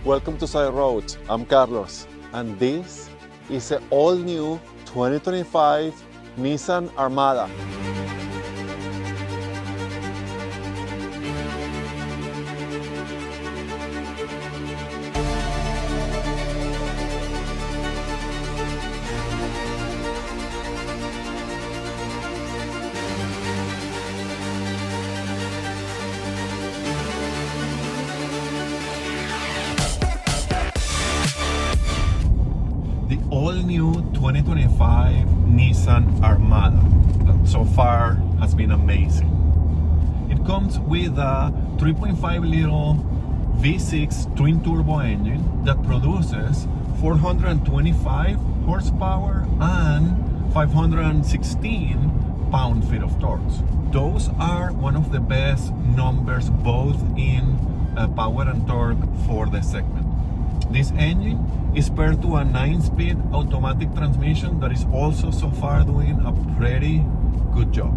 Welcome to Side Roads. I'm Carlos, and this is an all-new 2025 Nissan Armada. The all-new 2025 Nissan Armada that so far has been amazing. It comes with a 3.5-liter V6 twin-turbo engine that produces 425 horsepower and 516 pound-feet of torque. Those are one of the best numbers both in power and torque for the segment. This engine is paired to a 9-speed automatic transmission that is also so far doing a pretty good job.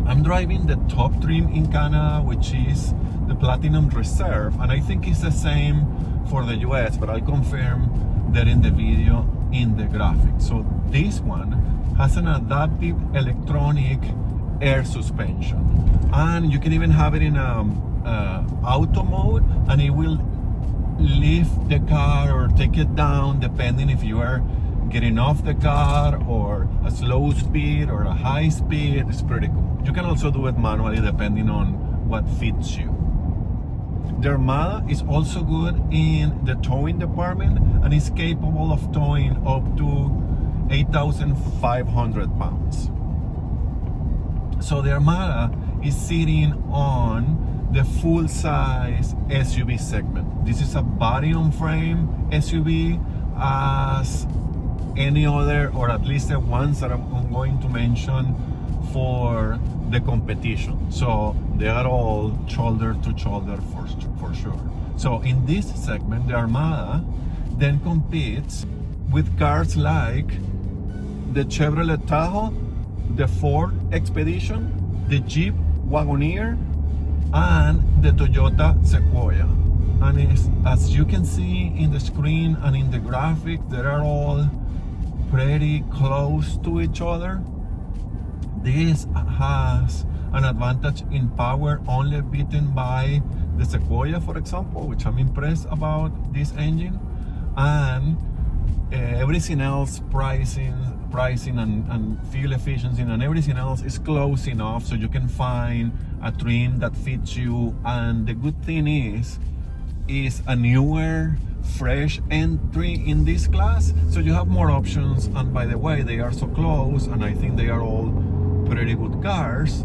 I'm driving the top trim in Canada, which is the Platinum Reserve, and I think it's the same for the US, but I'll confirm that in the video in the graphic. So this one has an adaptive electronic air suspension, and you can even have it in auto mode, and it will lift the car or take it down depending if you are getting off the car or a slow speed or a high speed. It's pretty cool. You can also do it manually depending on what fits you. The Armada is also good in the towing department and is capable of towing up to 8,500 pounds. So the Armada is sitting on the full-size SUV segment. This is a body-on-frame SUV as any other, or at least the ones that I'm going to mention for the competition. So they are all shoulder to shoulder for sure. So in this segment, the Armada then competes with cars like the Chevrolet Tahoe, the Ford Expedition, the Jeep Wagoneer, and the Toyota Sequoia. And as you can see in the screen and in the graphic, they are all pretty close to each other. This has an advantage in power, only beaten by the Sequoia, for example, which I'm impressed about this engine. And everything else, pricing and fuel efficiency and everything else is close enough so you can find a trim that fits you. And the good thing is a newer, fresh entry in this class, so you have more options. And by the way, they are so close, and I think they are all pretty good cars,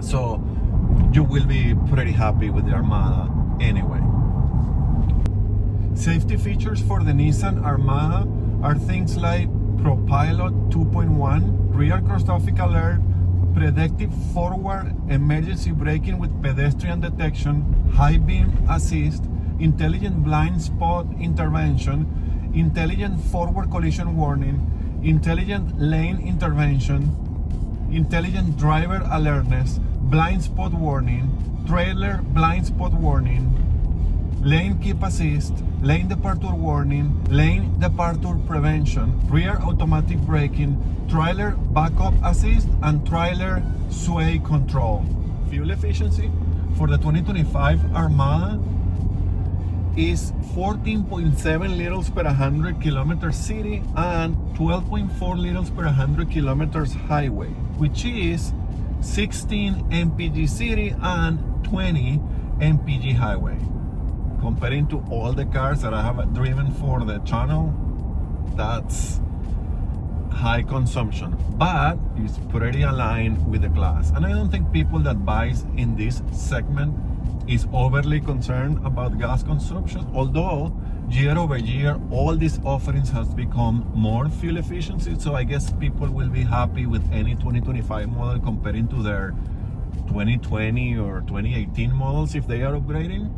so you will be pretty happy with the Armada anyway. Safety features for the Nissan Armada are things like ProPilot 2.1, rear cross-traffic alert, predictive forward emergency braking with pedestrian detection, high beam assist, intelligent blind spot intervention, intelligent forward collision warning, intelligent lane intervention, intelligent driver alertness, blind spot warning, trailer blind spot warning, lane keep assist, lane departure warning, lane departure prevention, rear automatic braking, trailer backup assist, and trailer sway control. Fuel efficiency for the 2025 Armada is 14.7 liters per 100 kilometers city and 12.4 liters per 100 kilometers highway, which is 16 mpg city and 20 mpg highway. Comparing to all the cars that I have driven for the channel, that's high consumption, but it's pretty aligned with the class. And I don't think people that buys in this segment is overly concerned about gas consumption, although year over year all these offerings has become more fuel efficiency. So I guess people will be happy with any 2025 model comparing to their 2020 or 2018 models if they are upgrading.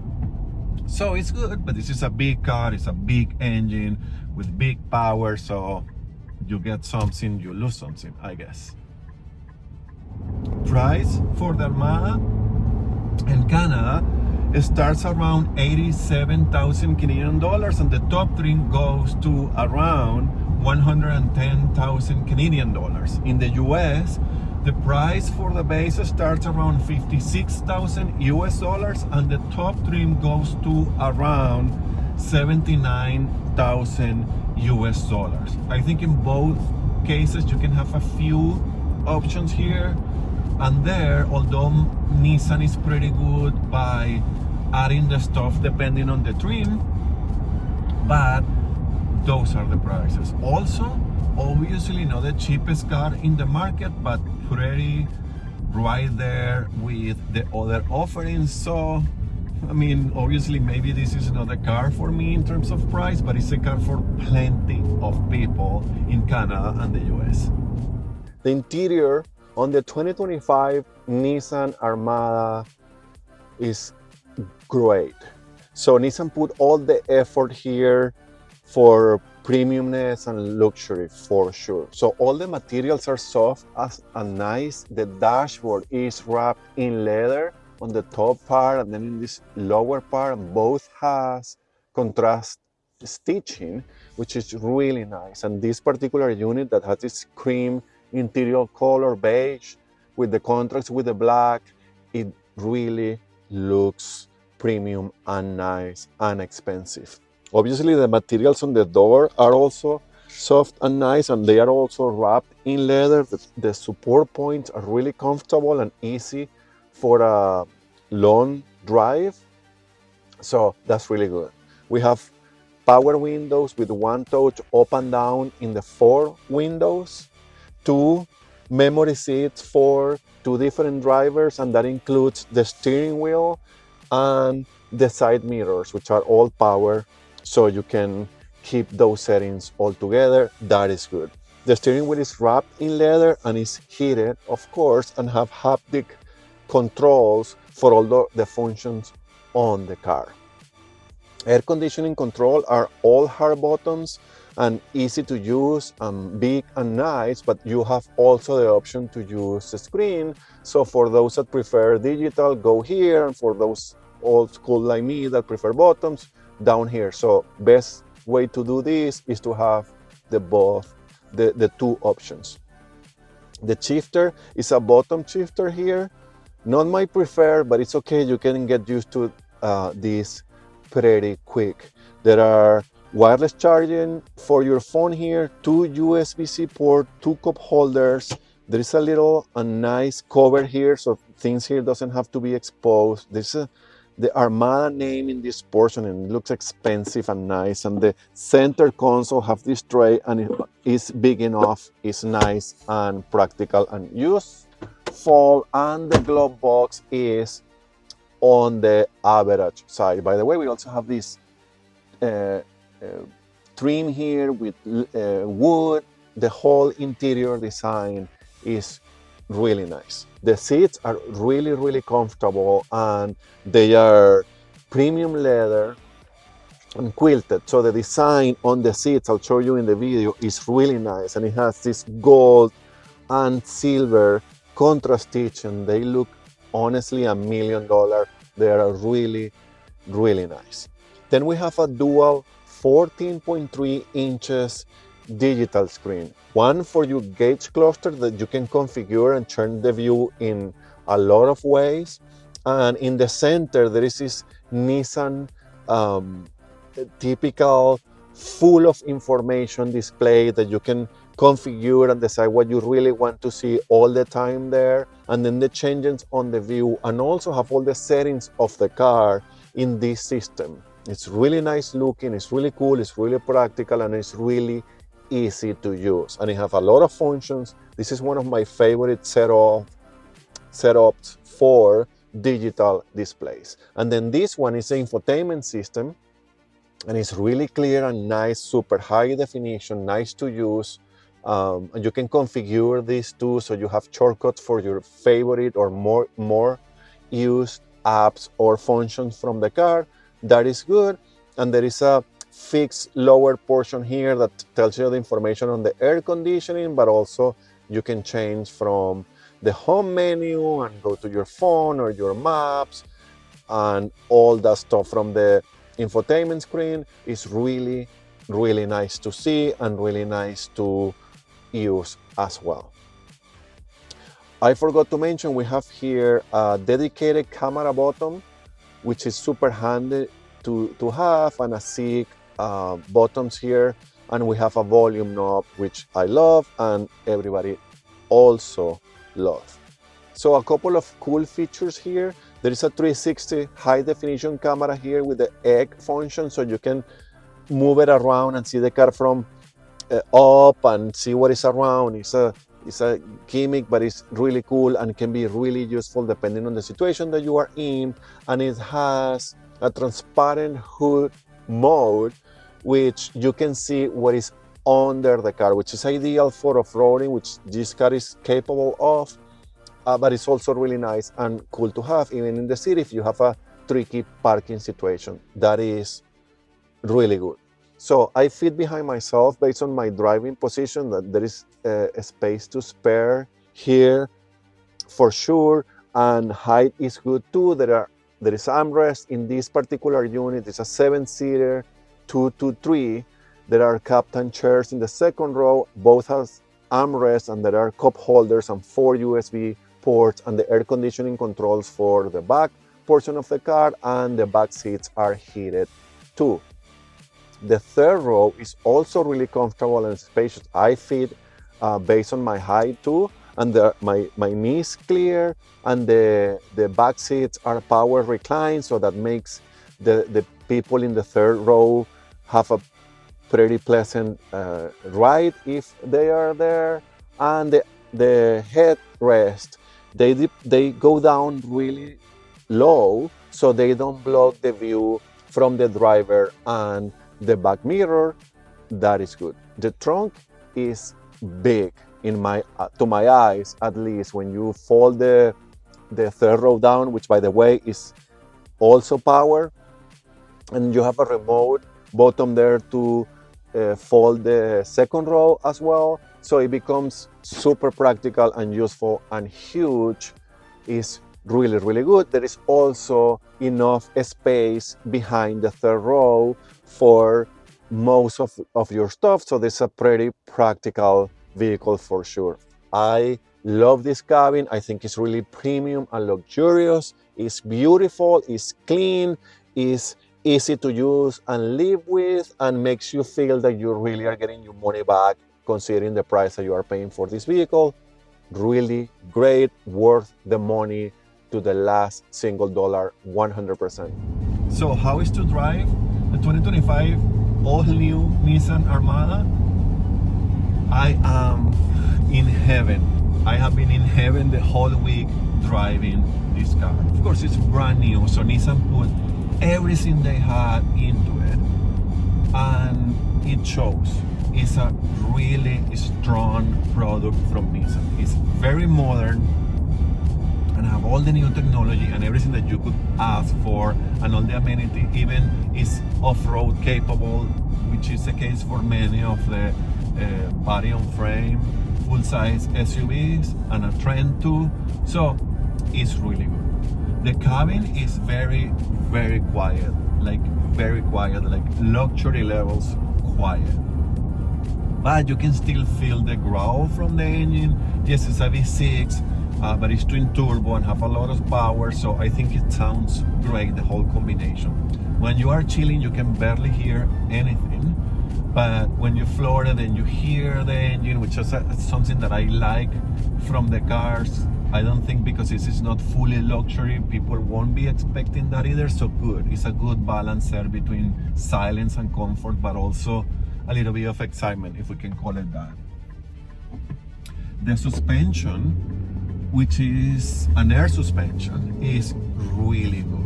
So it's good, but this is a big car, it's a big engine with big power, so you get something, you lose something, I guess. Price for the Armada in Canada It starts around 87,000 Canadian dollars, and the top trim goes to around 110,000 Canadian dollars. In the US, the price for the base starts around 56,000 US dollars, and the top trim goes to around 79,000 US dollars. I think in both cases you can have a few options here and there, although Nissan is pretty good by adding the stuff depending on the trim, but those are the prices. Also, obviously not the cheapest car in the market, but pretty right there with the other offerings. So I mean, obviously maybe this is not a car for me in terms of price, but it's a car for plenty of people in Canada and the US. The interior on the 2025 Nissan Armada is great. So Nissan put all the effort here for premiumness and luxury for sure. So all the materials are soft and nice. The dashboard is wrapped in leather on the top part and then in this lower part, and both has contrast stitching, which is really nice. And this particular unit that has this cream interior color beige with the contrast with the black, it really looks premium and nice and expensive. Obviously the materials on the door are also soft and nice, and they are also wrapped in leather. The support points are really comfortable and easy for a long drive, so that's really good. We have power windows with one touch up and down in the 4 windows, 2 memory seats for 2 different drivers, and that includes the steering wheel and the side mirrors, which are all power, so you can keep those settings all together. That is good. The steering wheel is wrapped in leather and is heated, of course, and have haptic controls for all the functions on the car. Air conditioning control are all hard buttons and easy to use and big and nice, but you have also the option to use the screen. So for those that prefer digital, go here, and for those old school like me that prefer buttons, down here. So best way to do this is to have the 2 options. The shifter is a bottom shifter here. Not my preferred, but it's okay. You can get used to this pretty quick. There are wireless charging for your phone here, 2 USB-C port, 2 cup holders. There is a little nice cover here, so things here doesn't have to be exposed. This is the Armada name in this portion, and it looks expensive and nice. And the center console have this tray, and it is big enough, it's nice and practical and useful. And the glove box is on the average side. By the way, we also have this trim here with wood. The whole interior design is really nice. The seats are really, really comfortable, and they are premium leather and quilted. So the design on the seats, I'll show you in the video, is really nice, and it has this gold and silver contrast stitch, and they look honestly $1 million. They are really, really nice. Then we have a dual 14.3 inches digital screen, one for your gauge cluster that you can configure and turn the view in a lot of ways. And in the center there is this Nissan typical full of information display that you can configure and decide what you really want to see all the time there, and then the changes on the view, and also have all the settings of the car in this system. It's really nice looking, it's really cool, it's really practical, and it's really easy to use, and it has a lot of functions. This is one of my favorite setups for digital displays. And then this one is the infotainment system, and it's really clear and nice, super high definition, nice to use. And you can configure these too, so you have shortcuts for your favorite or more used apps or functions from the car. That is good. And there is a fixed lower portion here that tells you the information on the air conditioning, but also you can change from the home menu and go to your phone or your maps. and all that stuff from the infotainment screen is really, really nice to see and really nice to use as well. I forgot to mention we have here a dedicated camera button, which is super handy to have, and a SIG buttons here, and we have a volume knob, which I love and everybody also loves. So a couple of cool features here. There is a 360 high definition camera here with the egg function, so you can move it around and see the car from up and see what is around. It's a gimmick, but it's really cool and can be really useful depending on the situation that you are in. And it has a transparent hood mode, which you can see what is under the car, which is ideal for off-roading, which this car is capable of. But it's also really nice and cool to have, even in the city, if you have a tricky parking situation. That is really good. So I fit behind myself based on my driving position, that there is a space to spare here for sure, and height is good too. There is armrest in this particular unit. It's a 7-seater, 2 to 3. There are captain chairs in the second row. Both has armrests, and there are cup holders and 4 USB ports, and the air conditioning controls for the back portion of the car, and the back seats are heated too. The third row is also really comfortable and spacious. I fit based on my height too, and my knees clear, and the back seats are power reclined, so that makes the people in the third row have a pretty pleasant ride if they are there. And the headrest, they go down really low, so they don't block the view from the driver and the back mirror. That is good. The trunk is big in to my eyes, at least, when you fold the third row down, which by the way is also power, and you have a remote button there to fold the second row as well. So it becomes super practical and useful, and huge is really, really good. There is also enough space behind the third row for most of your stuff. So this is a pretty practical vehicle for sure. I love this cabin. I think it's really premium and luxurious. It's beautiful, it's clean, it's easy to use and live with, and makes you feel that you really are getting your money back considering the price that you are paying for this vehicle. Really great, worth the money to the last single dollar, 100%. So how is to drive the 2025 all-new Nissan Armada? I am in heaven. I have been in heaven the whole week driving this car. Of course, it's brand new, so Nissan put everything they had into it, and it shows. It's a really strong product from Nissan. It's very modern and have all the new technology and everything that you could ask for, and all the amenity. Even is off-road capable, which is the case for many of the body on frame full-size SUVs, and a Trend too. So it's really good. The cabin is very, very quiet, like luxury levels quiet. But you can still feel the growl from the engine. Yes, it's a V6, but it's twin turbo and have a lot of power, so I think it sounds great, the whole combination. When you are chilling, you can barely hear anything, but when you floor it and you hear the engine, which is something that I like from the cars. I don't think, because this is not fully luxury, people won't be expecting that either. So good, it's a good balance there between silence and comfort, but also a little bit of excitement, if we can call it that. The suspension, which is an air suspension, is really good.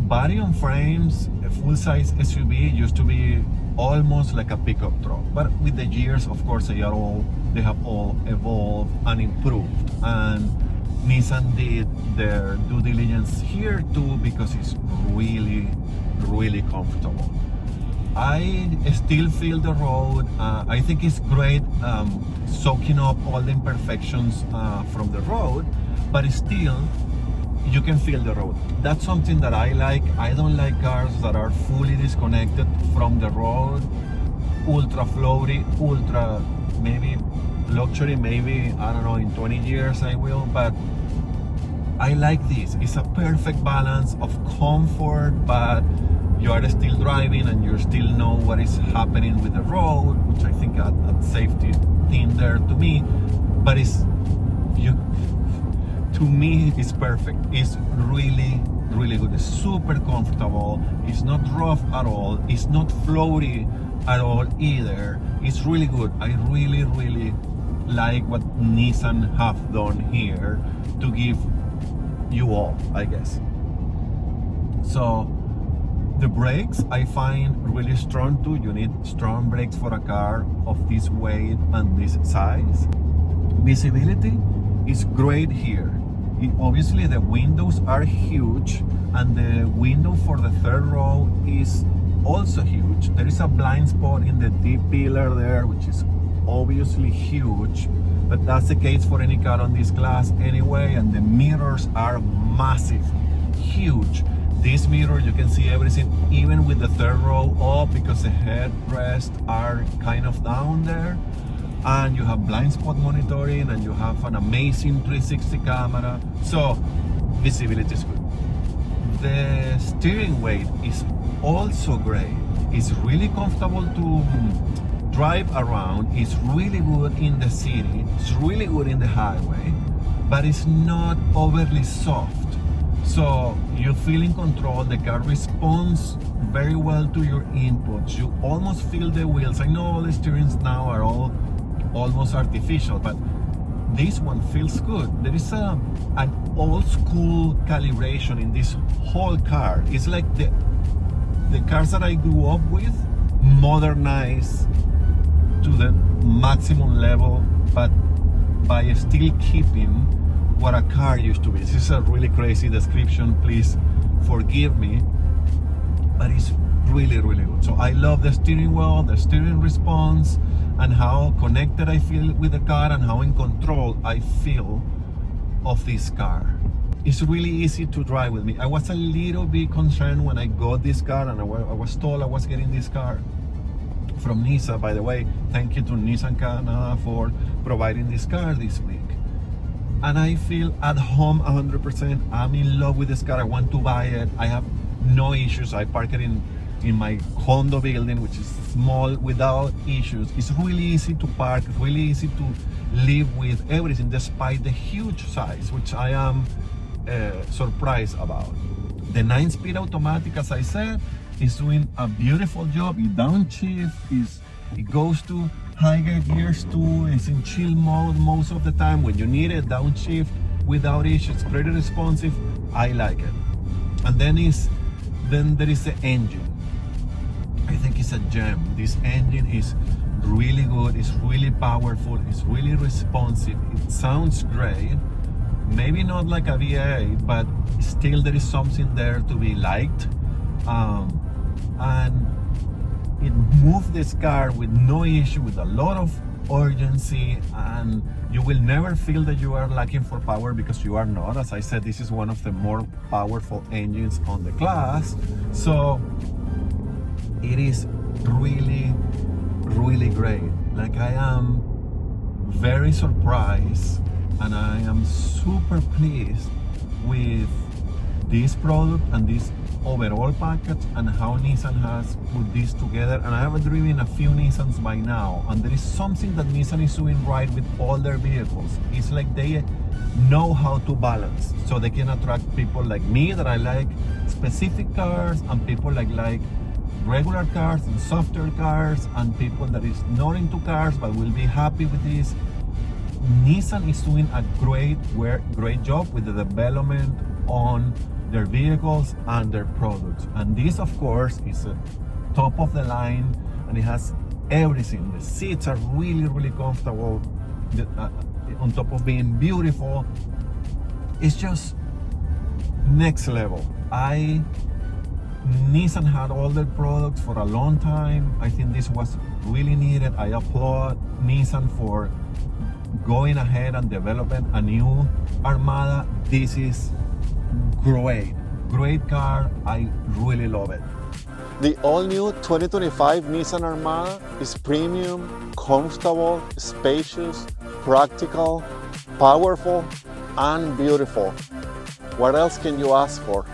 Body on frames, a full-size SUV used to be almost like a pickup truck, but with the years, of course, they have all evolved and improved, and Nissan did their due diligence here too, because it's really, really comfortable. I still feel the road. I think it's great soaking up all the imperfections from the road, but still you can feel the road. That's something that I like. I don't like cars that are fully disconnected from the road, ultra floaty, ultra maybe luxury, maybe, I don't know, in 20 years I will, but I like this. It's a perfect balance of comfort, but you are still driving and you still know what is happening with the road, which I think a safety thing there to me, but to me it's perfect. It's really, really good. It's super comfortable. It's not rough at all. It's not floaty at all either. It's really good. I really, really like what Nissan have done here to give you all, I guess. So the brakes I find really strong too. You need strong brakes for a car of this weight and this size. Visibility is great here. Obviously the windows are huge, and the window for the third row is also huge. There is a blind spot in the deep pillar there, which is obviously huge, but that's the case for any car on this class anyway. And the mirrors are massive, huge. This mirror, you can see everything, even with the third row up, because the headrests are kind of down there. And you have blind spot monitoring, and you have an amazing 360 camera. So visibility is good. The steering weight is also great. It's really comfortable to drive around. It's really good in the city. It's really good in the highway, but it's not overly soft. So you feel in control. The car responds very well to your inputs. You almost feel the wheels. I know all the steerings now are all almost artificial, but this one feels good. There is an old school calibration in this whole car. It's like the cars that I grew up with, modernized to the maximum level, but by still keeping what a car used to be. This is a really crazy description, please forgive me, but it's really, really good. So I love the steering wheel, the steering response, and how connected I feel with the car, and how in control I feel of this car. It's really easy to drive with me. I was a little bit concerned when I got this car, and I was told I was getting this car from Nissan. By the way, thank you to Nissan Canada for providing this car this week. And I feel at home 100%. I'm in love with this car. I want to buy it. I have no issues. I park it in my condo building, which is small, without issues. It's really easy to park, really easy to live with everything, despite the huge size, which I am surprised about. The 9-speed automatic, as I said, is doing a beautiful job. It downshifts, it goes to higher gears too. It's in chill mode most of the time. When you need it, downshift without issues. It's pretty responsive. I like it. And then there is the engine. I think it's a gem. This engine is really good. It's really powerful. It's really responsive. It sounds great. Maybe not like a V8, but still there is something there to be liked. And it moved this car with no issue, with a lot of urgency, and you will never feel that you are lacking for power, because you are not. As I said, this is one of the more powerful engines on the class. So it is really, really great. Like, I am very surprised, and I am super pleased with this product and this overall package, and how Nissan has put this together. And I have driven a few Nissans by now, and there is something that Nissan is doing right with all their vehicles. It's like they know how to balance, so they can attract people like me that I like specific cars, and people like regular cars and softer cars, and people that is not into cars but will be happy with this. Nissan is doing a great job with the development on their vehicles and their products. And this, of course, is a top of the line, and it has everything. The seats are really, really comfortable, on top of being beautiful. It's just next level. Nissan had all their products for a long time. I think this was really needed. I applaud Nissan for going ahead and developing a new Armada. This is Great car. I really love it. The all-new 2025 Nissan Armada is premium, comfortable, spacious, practical, powerful, and beautiful. What else can you ask for?